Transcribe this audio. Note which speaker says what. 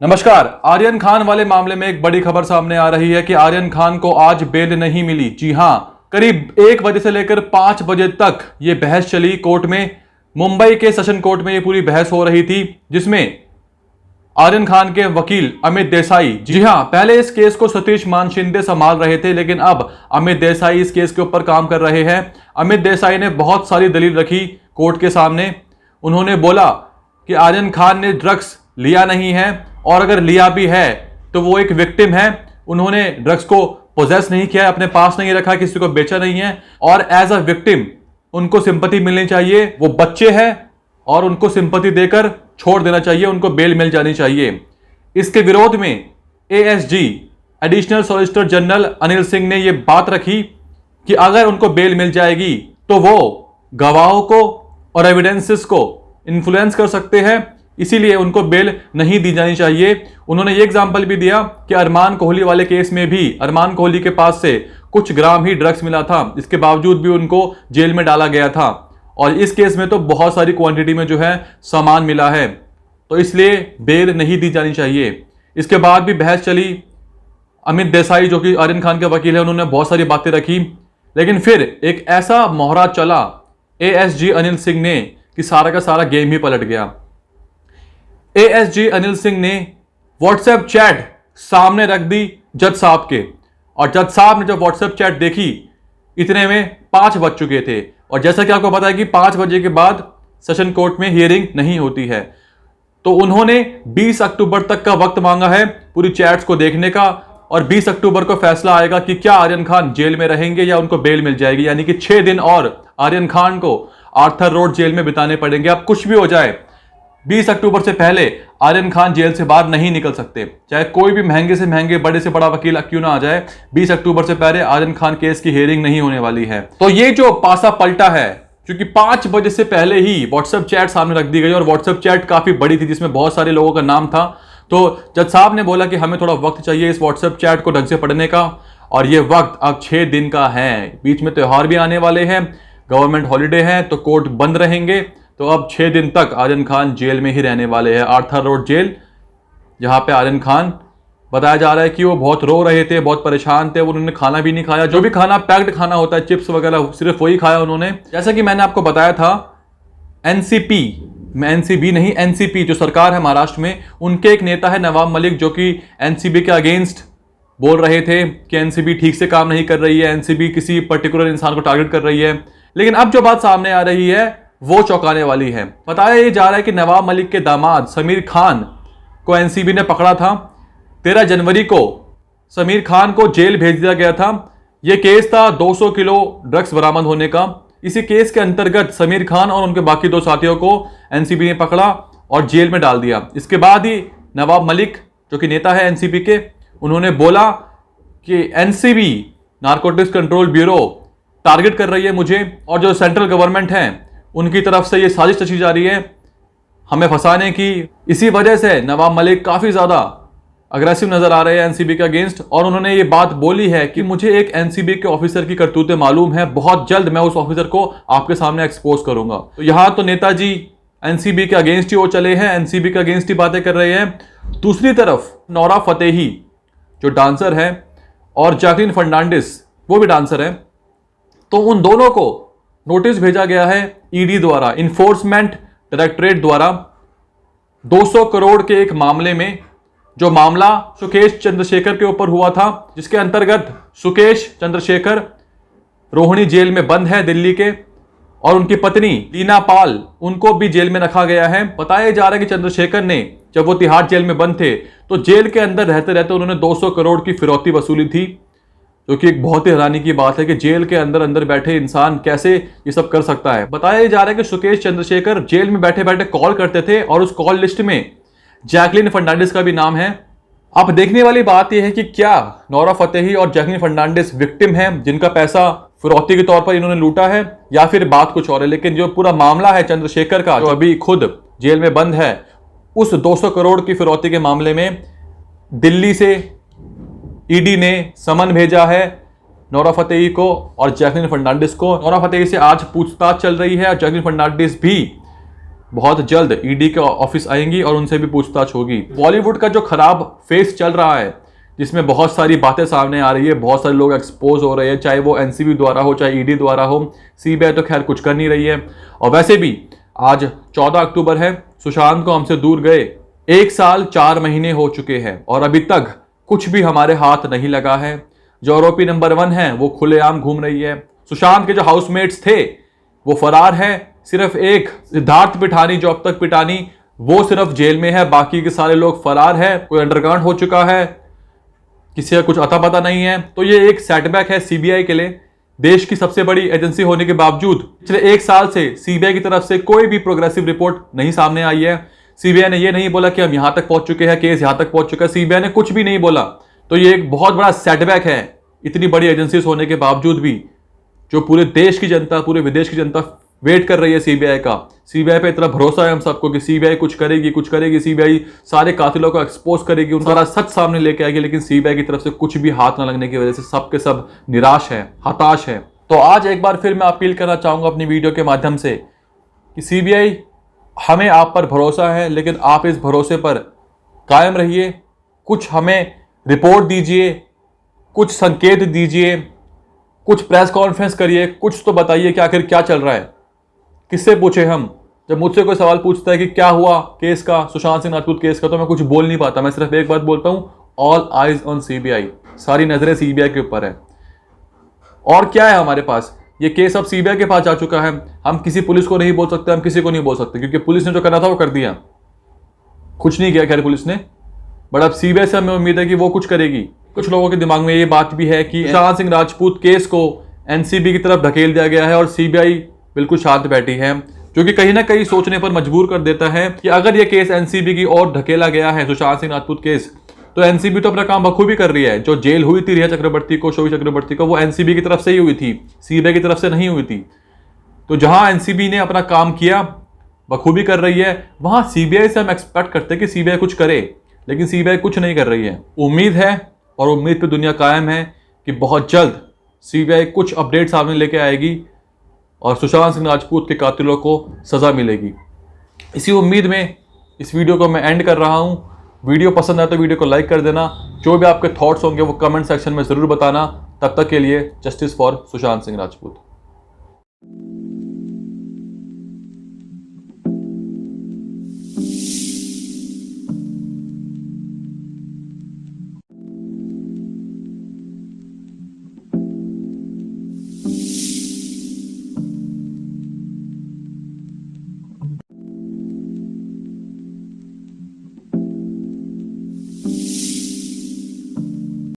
Speaker 1: नमस्कार। आर्यन खान वाले मामले में एक बड़ी खबर सामने आ रही है कि आर्यन खान को आज बेल नहीं मिली। जी हां, करीब 1 बजे से लेकर 5 बजे तक ये बहस चली कोर्ट में। मुंबई के सेशन कोर्ट में ये पूरी बहस हो रही थी, जिसमें आर्यन खान के वकील अमित देसाई, जी हां, पहले इस केस को सतीश मान शिंदे संभाल रहे थे, लेकिन अब अमित देसाई इस केस के ऊपर काम कर रहे हैं। अमित देसाई ने बहुत सारी दलील रखी कोर्ट के सामने। उन्होंने बोला कि आर्यन खान ने ड्रग्स लिया नहीं है, और अगर लिया भी है तो वो एक विक्टिम है। उन्होंने ड्रग्स को पोजेस नहीं किया, अपने पास नहीं रखा, किसी को बेचा नहीं है, और एज अ विक्टिम उनको सिंपैथी मिलनी चाहिए। वो बच्चे हैं और उनको सिंपैथी देकर छोड़ देना चाहिए, उनको बेल मिल जानी चाहिए। इसके विरोध में ASG additional solicitor general Anil Singh ने यह बात रखी कि अगर उनको बेल मिल जाएगी तो वो गवाहों को और एविडेंसेस को इन्फ्लुएंस कर सकते हैं, इसीलिए उनको बेल नहीं दी जानी चाहिए। उन्होंने ये एग्जाम्पल भी दिया कि अरमान कोहली वाले केस में भी अरमान कोहली के पास से कुछ ग्राम ही ड्रग्स मिला था, इसके बावजूद भी उनको जेल में डाला गया था, और इस केस में तो बहुत सारी क्वांटिटी में जो है सामान मिला है, तो इसलिए बेल नहीं दी जानी चाहिए। इसके बाद भी बहस चली। अमित देसाई जो कि आर्यन खान के वकील है, उन्होंने बहुत सारी बातें रखी, लेकिन फिर एक ऐसा मोहरा चला एएसजी अनिल सिंह ने कि सारा का सारा गेम ही पलट गया। एएसजी अनिल सिंह ने व्हाट्सएप चैट सामने रख दी जज साहब के, और जज साहब ने जब व्हाट्सएप चैट देखी, इतने में 5 बज चुके थे, और जैसा कि आपको पता है कि 5 बजे के बाद सेशन कोर्ट में हियरिंग नहीं होती है, तो उन्होंने 20 अक्टूबर तक का वक्त मांगा है पूरी चैट्स को देखने का, और 20 अक्टूबर को फैसला आएगा कि क्या आर्यन खान जेल में रहेंगे या उनको बेल मिल जाएगी। यानी कि 6 दिन और आर्यन खान को आर्थर रोड जेल में बिताने पड़ेंगे। अब कुछ भी हो जाए, 20 अक्टूबर से पहले आर्यन खान जेल से बाहर नहीं निकल सकते, चाहे कोई भी महंगे से महंगे बड़े से बड़ा वकील क्यों ना आ जाए। 20 अक्टूबर से पहले आर्यन खान केस की हियरिंग नहीं होने वाली है। तो ये जो पासा पलटा है, क्योंकि 5 बजे से पहले ही व्हाट्सएप चैट सामने रख दी गई, और व्हाट्सएप चैट काफी बड़ी थी जिसमें बहुत सारे लोगों का नाम था, तो जज साहब ने बोला कि हमें थोड़ा वक्त चाहिए इस व्हाट्सएप चैट को ढंग से पढ़ने का, और ये वक्त अब 6 दिन का है। बीच में त्योहार भी आने वाले हैं, गवर्नमेंट हॉलीडे है, तो कोर्ट बंद रहेंगे, तो अब 6 दिन तक आर्यन खान जेल में ही रहने वाले हैं, आर्थर रोड जेल, जहां पे आर्यन खान बताया जा रहा है कि वो बहुत रो रहे थे, बहुत परेशान थे, उन्होंने खाना भी नहीं खाया। जो भी खाना पैक्ड खाना होता है, चिप्स वगैरह, सिर्फ वही खाया उन्होंने। जैसा कि मैंने आपको बताया था, एनसीपी में एनसीबी नहीं, एनसीपी जो सरकार है महाराष्ट्र में, उनके एक नेता है नवाब मलिक, जो कि एनसीबी के अगेंस्ट बोल रहे थे कि एनसीबी ठीक से काम नहीं कर रही है, एनसीबी किसी पर्टिकुलर इंसान को टारगेट कर रही है। लेकिन अब जो बात सामने आ रही है वो चौंकाने वाली है। बताया ये जा रहा है कि नवाब मलिक के दामाद समीर खान को एनसीबी ने पकड़ा था। 13 जनवरी को समीर खान को जेल भेज दिया गया था। यह केस था 200 किलो ड्रग्स बरामद होने का। इसी केस के अंतर्गत समीर खान और उनके बाकी 2 साथियों को एनसीबी ने पकड़ा और जेल में डाल दिया। इसके बाद ही नवाब मलिक, जो कि नेता है एनसीबी के, उन्होंने बोला कि NCB narcotics control bureau target कर रही है मुझे, और जो सेंट्रल गवर्नमेंट है उनकी तरफ से ये साजिश रची जा रही है हमें फंसाने की। इसी वजह से नवाब मलिक काफी ज्यादा अग्रेसिव नजर आ रहे हैं एनसीबी के अगेंस्ट, और उन्होंने ये बात बोली है कि मुझे एक एनसीबी के ऑफिसर की करतूतें मालूम है, बहुत जल्द मैं उस ऑफिसर को आपके सामने एक्सपोज करूंगा। तो यहां तो नेताजी एनसीबी के अगेंस्ट ही वो चले हैं, एनसीबी के अगेंस्ट ही बातें कर रहे हैं। दूसरी तरफ नोरा फतेही जो डांसर है, और जैकलिन फर्नांडिस वो भी डांसर है, तो उन दोनों को नोटिस भेजा गया है ईडी द्वारा, इन्फोर्समेंट डायरेक्टरेट द्वारा, 200 करोड़ के एक मामले में, जो मामला सुकेश चंद्रशेखर के ऊपर हुआ था, जिसके अंतर्गत सुकेश चंद्रशेखर रोहिणी जेल में बंद है दिल्ली के, और उनकी पत्नी लीना पाल, उनको भी जेल में रखा गया है। बताया जा रहा है कि चंद्रशेखर ने, जब वो तिहाड़ जेल में बंद थे, तो जेल के अंदर रहते रहते उन्होंने 200 करोड़ की फिरौती वसूली थी, जो कि एक बहुत ही हैरानी की बात है कि जेल के अंदर अंदर बैठे इंसान कैसे ये सब कर सकता है। बताया जा रहा है कि सुकेश चंद्रशेखर जेल में बैठे बैठे कॉल करते थे, और उस कॉल लिस्ट में जैकलिन फर्नांडिस का भी नाम है। अब देखने वाली बात यह है कि क्या नोरा फतेही और जैकलिन फर्नांडिस विक्टिम हैं जिनका पैसा फिरौती के तौर पर इन्होंने लूटा है, या फिर बात कुछ और है। लेकिन जो पूरा मामला है चंद्रशेखर का, जो अभी खुद जेल में बंद है, उस 200 करोड़ की फिरौती के मामले में दिल्ली से ईडी ने समन भेजा है नोरा फतेही को और जैकलिन फर्नांडिस को। नोरा फतेही से आज पूछताछ चल रही है, और जैकलिन फर्नांडिस भी बहुत जल्द ईडी के ऑफिस आएंगी और उनसे भी पूछताछ होगी। बॉलीवुड का जो खराब फेस चल रहा है, जिसमें बहुत सारी बातें सामने आ रही है, बहुत सारे लोग एक्सपोज हो रहे हैं, चाहे वो एनसीबी द्वारा हो, चाहे ईडी द्वारा हो, सीबीआई तो खैर कुछ कर नहीं रही है। और वैसे भी आज 14 अक्टूबर है, सुशांत को हमसे दूर गए 1 साल 4 महीने हो चुके हैं और अभी तक कुछ भी हमारे हाथ नहीं लगा है। जो आरोपी नंबर 1 है वो खुलेआम घूम रही है। सुशांत के जो हाउसमेट्स थे वो फरार है। सिर्फ एक सिद्धार्थ पिठानी, जो अब तक पिठानी, वो सिर्फ जेल में है, बाकी के सारे लोग फरार है। कोई अंडरग्राउंड हो चुका है, किसी का कुछ अता पता नहीं है। तो ये एक सेटबैक है सीबीआई के लिए। देश की सबसे बड़ी एजेंसी होने के बावजूद पिछले 1 साल से सीबीआई की तरफ से कोई भी प्रोग्रेसिव रिपोर्ट नहीं सामने आई है। सीबीआई ने ये नहीं बोला कि हम यहां तक पहुंच चुके हैं, केस यहां तक पहुंच चुका है, सीबीआई ने कुछ भी नहीं बोला। तो ये एक बहुत बड़ा सेटबैक है इतनी बड़ी एजेंसी होने के बावजूद भी, जो पूरे देश की जनता, पूरे विदेश की जनता वेट कर रही है सीबीआई का। सीबीआई पे इतना भरोसा है हम सबको कि सीबीआई कुछ करेगी, सीबीआई सारे कातिलों को एक्सपोज करेगी, उनका सारा सच सामने लेके आएगी। लेकिन सीबीआई की तरफ से कुछ भी हाथ न लगने की वजह से सब के सब निराश है, हताश है। तो आज एक बार फिर मैं अपील करना चाहूंगा अपनी वीडियो के माध्यम से कि सीबीआई, हमें आप पर भरोसा है, लेकिन आप इस भरोसे पर कायम रहिए। कुछ हमें रिपोर्ट दीजिए, कुछ संकेत दीजिए, कुछ प्रेस कॉन्फ्रेंस करिए, कुछ तो बताइए कि आखिर क्या चल रहा है। किससे पूछे हम? जब मुझसे कोई सवाल पूछता है कि क्या हुआ केस का, सुशांत सिंह राजपूत केस का, तो मैं कुछ बोल नहीं पाता। मैं सिर्फ एक बात बोलता हूं, ऑल आइज ऑन सीबीआई। सारी नजरें सीबीआई के ऊपर है। और क्या है हमारे पास? ये केस अब सीबीआई के पास जा चुका है। हम किसी पुलिस को नहीं बोल सकते, हम किसी को नहीं बोल सकते, क्योंकि पुलिस ने जो करना था वो कर दिया। कुछ नहीं किया खैर पुलिस ने, बट अब सीबीआई से हमें उम्मीद है कि वो कुछ करेगी। कुछ लोगों के दिमाग में ये बात भी है कि सुशांत सिंह राजपूत केस को एनसीबी की तरफ धकेल दिया गया है और सीबीआई बिल्कुल शांत बैठी है, जो कि कहीं ना कहीं सोचने पर मजबूर कर देता है कि अगर ये केस एनसीबी की ओर धकेला गया है, सुशांत सिंह राजपूत केस, तो एनसीबी तो अपना काम बखूबी कर रही है। जो जेल हुई थी रिया चक्रवर्ती को, शोभी चक्रवर्ती को, वो एनसीबी की तरफ से ही हुई थी, सीबीआई की तरफ से नहीं हुई थी। तो जहां एनसीबी ने अपना काम किया, बखूबी कर रही है, वहां सीबीआई से हम एक्सपेक्ट करते हैं कि सीबीआई कुछ करे, लेकिन सीबीआई कुछ नहीं कर रही है। उम्मीद है और उम्मीद पे दुनिया कायम है कि बहुत जल्द सीबीआई कुछ अपडेट सामने लेके आएगी और सुशांत सिंह राजपूत के कातिलों को सजा मिलेगी। इसी उम्मीद में इस वीडियो को मैं एंड कर रहा हूं। वीडियो पसंद आए तो वीडियो को लाइक कर देना। जो भी आपके थॉट्स होंगे वो कमेंट सेक्शन में ज़रूर बताना। तब तक के लिए जस्टिस फॉर सुशांत सिंह राजपूत।